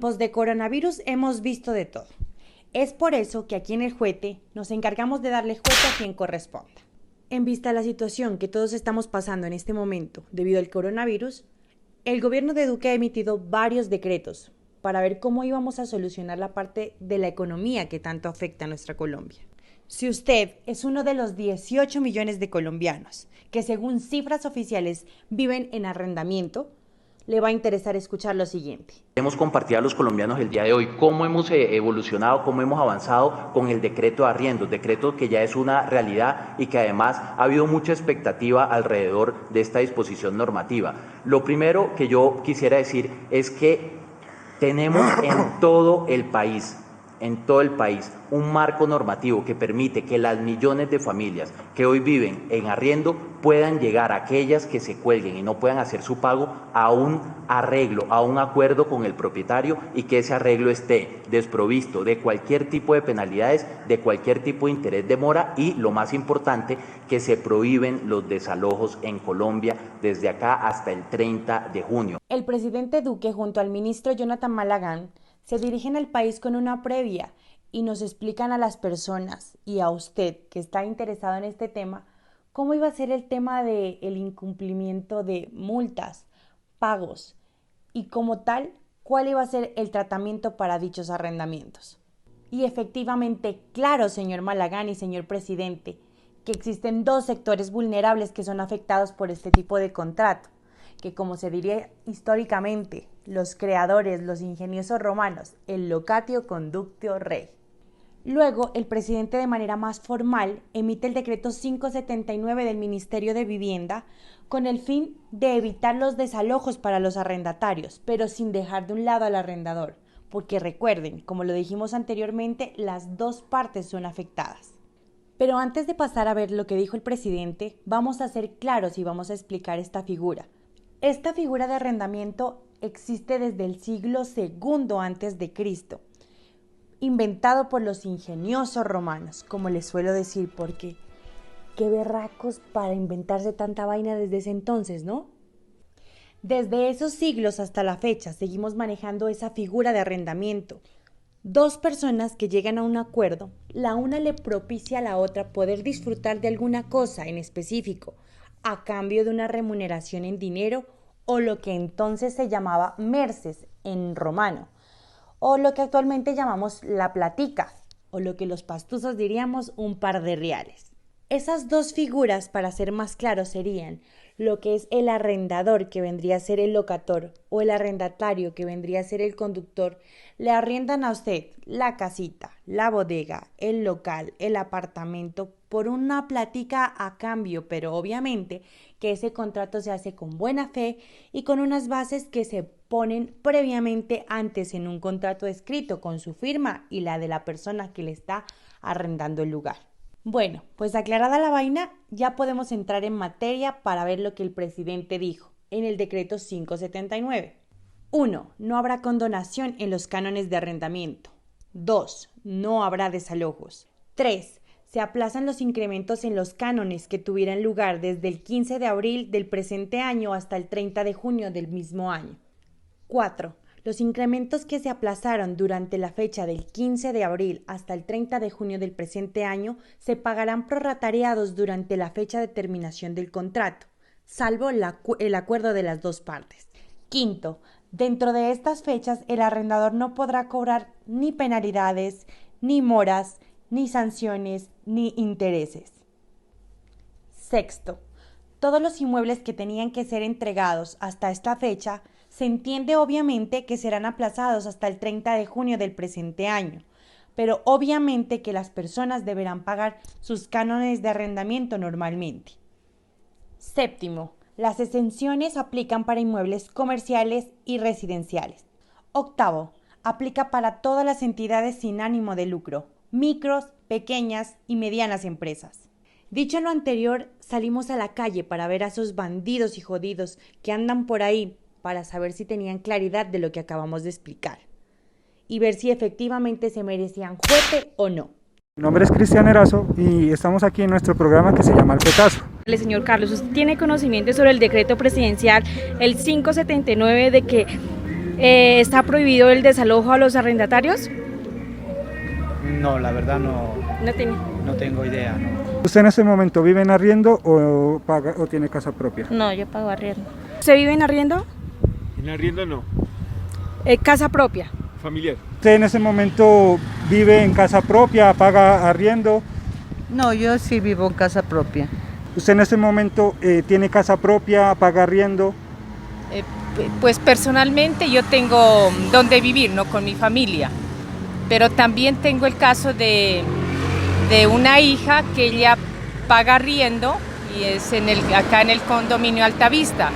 tiempos de coronavirus hemos visto de todo. Es por eso que aquí en el Juete nos encargamos de darle juete a quien corresponda. En vista de la situación que todos estamos pasando en este momento debido al coronavirus, el gobierno de Duque ha emitido varios decretos para ver cómo íbamos a solucionar la parte de la economía que tanto afecta a nuestra Colombia. Si usted es uno de los 18 millones de colombianos que según cifras oficiales viven en arrendamiento, le va a interesar escuchar lo siguiente. Queremos compartir a los colombianos el día de hoy cómo hemos evolucionado, cómo hemos avanzado con el decreto de arriendos, decreto que ya es una realidad y que además ha habido mucha expectativa alrededor de esta disposición normativa. Lo primero que yo quisiera decir es que tenemos en todo el país, un marco normativo que permite que las millones de familias que hoy viven en arriendo puedan llegar a aquellas que se cuelguen y no puedan hacer su pago a un arreglo, a un acuerdo con el propietario y que ese arreglo esté desprovisto de cualquier tipo de penalidades, de cualquier tipo de interés de mora y, lo más importante, que se prohíben los desalojos en Colombia desde acá hasta el 30 de junio. El presidente Duque junto al ministro Jonathan Malagán se dirigen al país con una previa y nos explican a las personas y a usted que está interesado en este tema cómo iba a ser el tema del incumplimiento de multas, pagos y como tal, cuál iba a ser el tratamiento para dichos arrendamientos. Y efectivamente, claro, señor Malagán y señor presidente, que existen dos sectores vulnerables que son afectados por este tipo de contrato, que como se diría históricamente, los creadores, los ingeniosos romanos, el locatio conductio rei. Luego, el presidente de manera más formal emite el decreto 579 del Ministerio de Vivienda con el fin de evitar los desalojos para los arrendatarios, pero sin dejar de un lado al arrendador, porque recuerden, como lo dijimos anteriormente, las dos partes son afectadas. Pero antes de pasar a ver lo que dijo el presidente, vamos a ser claros y vamos a explicar esta figura. Esta figura de arrendamiento existe desde el siglo II a.C., inventado por los ingeniosos romanos, como les suelo decir, porque qué berracos para inventarse tanta vaina desde ese entonces, ¿no? Desde esos siglos hasta la fecha seguimos manejando esa figura de arrendamiento. Dos personas que llegan a un acuerdo, la una le propicia a la otra poder disfrutar de alguna cosa en específico, a cambio de una remuneración en dinero o lo que entonces se llamaba merces en romano, o lo que actualmente llamamos la platica, o lo que los pastuzos diríamos un par de reales. Esas dos figuras, para ser más claros, serían lo que es el arrendador, que vendría a ser el locator, o el arrendatario, que vendría a ser el conductor. Le arriendan a usted la casita, la bodega, el local, el apartamento, por una platica a cambio, pero obviamente que ese contrato se hace con buena fe y con unas bases que se ponen previamente antes en un contrato escrito con su firma y la de la persona que le está arrendando el lugar. Bueno, pues aclarada la vaina, ya podemos entrar en materia para ver lo que el presidente dijo en el decreto 579. 1. No habrá condonación en los cánones de arrendamiento. 2. No habrá desalojos. 3. Se aplazan los incrementos en los cánones que tuvieran lugar desde el 15 de abril del presente año hasta el 30 de junio del mismo año. 4. Los incrementos que se aplazaron durante la fecha del 15 de abril hasta el 30 de junio del presente año se pagarán prorrateados durante la fecha de terminación del contrato, salvo el acuerdo de las dos partes. 5. Dentro de estas fechas, el arrendador no podrá cobrar ni penalidades, ni moras, ni sanciones, ni intereses. 6. Todos los inmuebles que tenían que ser entregados hasta esta fecha se entiende obviamente que serán aplazados hasta el 30 de junio del presente año, pero obviamente que las personas deberán pagar sus cánones de arrendamiento normalmente. 7. Las exenciones aplican para inmuebles comerciales y residenciales. 8. Aplica para todas las entidades sin ánimo de lucro, micros, pequeñas y medianas empresas. Dicho lo anterior, salimos a la calle para ver a esos bandidos y jodidos que andan por ahí para saber si tenían claridad de lo que acabamos de explicar y ver si efectivamente se merecían juete o no. Mi nombre es Cristian Erazo y estamos aquí en nuestro programa que se llama El Petazo. Señor Carlos, ¿usted tiene conocimiento sobre el decreto presidencial el 579 de que ¿Está prohibido el desalojo a los arrendatarios? No, la verdad no, No tiene. no tengo idea, no. ¿Usted en este momento vive en arriendo o paga o tiene casa propia? No, yo pago arriendo. ¿Usted vive en arriendo? En arriendo no, Casa propia. familiar. ¿Usted en este momento vive en casa propia, paga arriendo? No, yo sí vivo en casa propia. ¿Usted en este momento tiene casa propia, paga arriendo? Pues personalmente yo tengo donde vivir, ¿no? Con mi familia, pero también tengo el caso de una hija que ella paga arriendo y es acá en el condominio Altavista.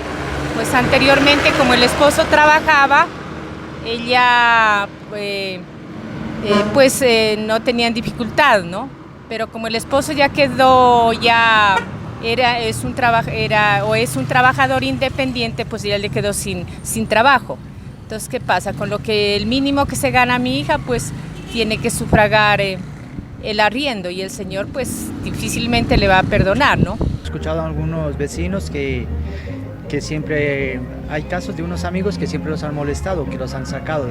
Pues anteriormente, como el esposo trabajaba, ella no tenían dificultad, ¿no? Pero como el esposo ya quedó, es un trabajador independiente, pues ella le quedó sin trabajo. Entonces, ¿qué pasa? Con el mínimo que se gana mi hija, pues tiene que sufragar el arriendo y el señor pues difícilmente le va a perdonar, ¿no? He escuchado a algunos vecinos que siempre hay casos de unos amigos que siempre los han molestado, que los han sacado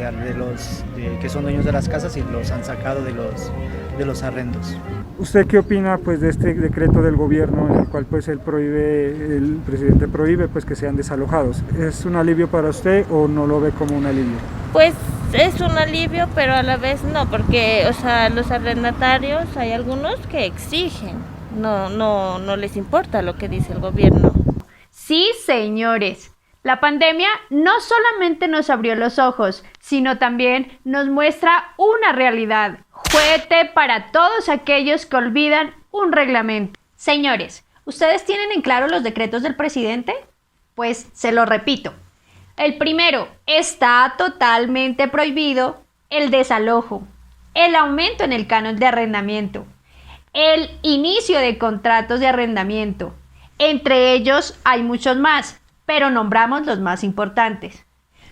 que son dueños de las casas y los han sacado de los arrendos. ¿Usted qué opina pues de este decreto del gobierno en el cual pues el presidente prohíbe pues que sean desalojados? ¿Es un alivio para usted o no lo ve como un alivio? Pues es un alivio, pero a la vez no, porque, o sea, los arrendatarios hay algunos que exigen, no les importa lo que dice el gobierno. Sí, señores, la pandemia no solamente nos abrió los ojos, sino también nos muestra una realidad. Juguete para todos aquellos que olvidan un reglamento. Señores, ¿ustedes tienen en claro los decretos del presidente? Pues se lo repito. El primero, está totalmente prohibido el desalojo, el aumento en el canon de arrendamiento, el inicio de contratos de arrendamiento. Entre ellos hay muchos más, pero nombramos los más importantes.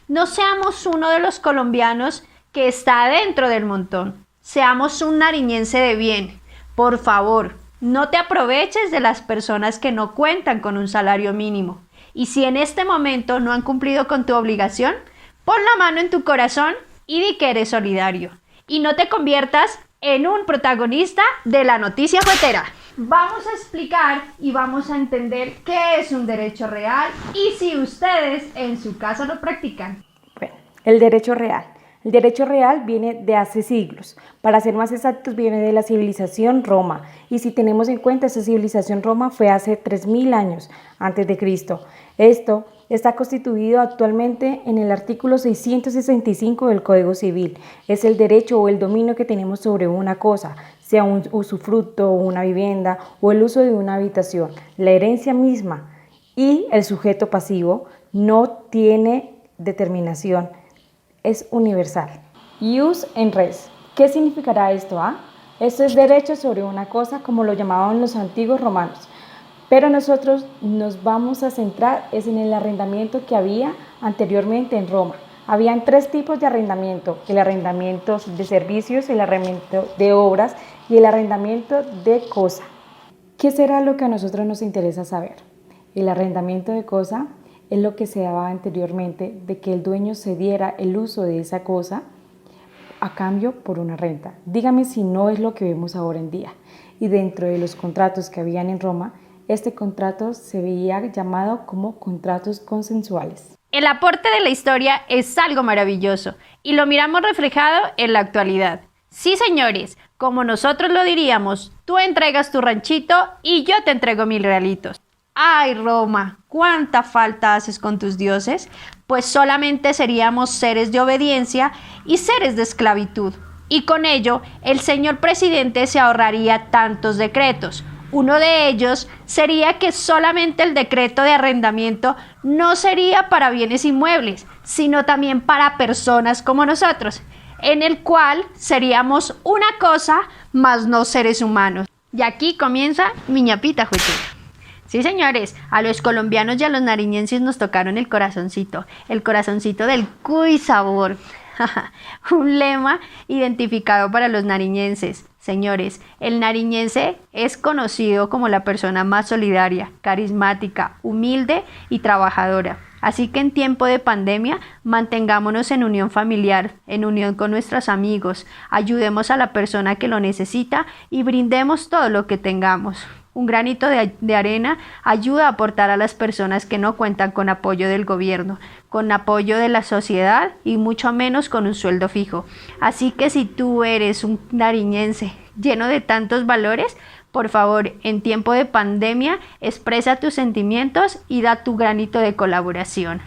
No seamos uno de los colombianos que está dentro del montón. Seamos un nariñense de bien. Por favor, no te aproveches de las personas que no cuentan con un salario mínimo. Y si en este momento no han cumplido con tu obligación, pon la mano en tu corazón y di que eres solidario. Y no te conviertas en un protagonista de la noticia juguetera. Vamos a explicar y vamos a entender qué es un derecho real y si ustedes en su casa lo practican. Bueno, el derecho real. El derecho real viene de hace siglos. Para ser más exactos, viene de la civilización Roma. Y si tenemos en cuenta, esa civilización Roma fue hace 3000 años antes de Cristo. Esto está constituido actualmente en el artículo 665 del Código Civil. Es el derecho o el dominio que tenemos sobre una cosa, sea un usufructo, una vivienda o el uso de una habitación. La herencia misma y el sujeto pasivo no tiene determinación. Es universal. Ius en res. ¿Qué significará esto? Esto es derecho sobre una cosa, como lo llamaban los antiguos romanos. Pero nosotros nos vamos a centrar en el arrendamiento que había anteriormente en Roma. Habían 3 tipos de arrendamiento: el arrendamiento de servicios, el arrendamiento de obras y el arrendamiento de cosa. ¿Qué será lo que a nosotros nos interesa saber? El arrendamiento de cosa es lo que se daba anteriormente, de que el dueño cediera el uso de esa cosa a cambio por una renta. Dígame si no es lo que vemos ahora en día. Y dentro de los contratos que habían en Roma, este contrato se veía llamado como contratos consensuales. El aporte de la historia es algo maravilloso y lo miramos reflejado en la actualidad. Sí, señores, como nosotros lo diríamos, tú entregas tu ranchito y yo te entrego 1000 realitos. ¡Ay, Roma! ¿Cuánta falta haces con tus dioses? Pues solamente seríamos seres de obediencia y seres de esclavitud. Y con ello, el señor presidente se ahorraría tantos decretos. Uno de ellos sería que solamente el decreto de arrendamiento no sería para bienes inmuebles, sino también para personas como nosotros, en el cual seríamos una cosa, mas no seres humanos. Y aquí comienza mi ñapita juguetera. Sí, señores, a los colombianos y a los nariñenses nos tocaron el corazoncito del cuy sabor. Un lema identificado para los nariñenses. Señores, el nariñense es conocido como la persona más solidaria, carismática, humilde y trabajadora. Así que en tiempo de pandemia, mantengámonos en unión familiar, en unión con nuestros amigos, ayudemos a la persona que lo necesita y brindemos todo lo que tengamos. Un granito de arena ayuda a aportar a las personas que no cuentan con apoyo del gobierno, con apoyo de la sociedad y mucho menos con un sueldo fijo. Así que si tú eres un nariñense lleno de tantos valores, por favor, en tiempo de pandemia, expresa tus sentimientos y da tu granito de colaboración.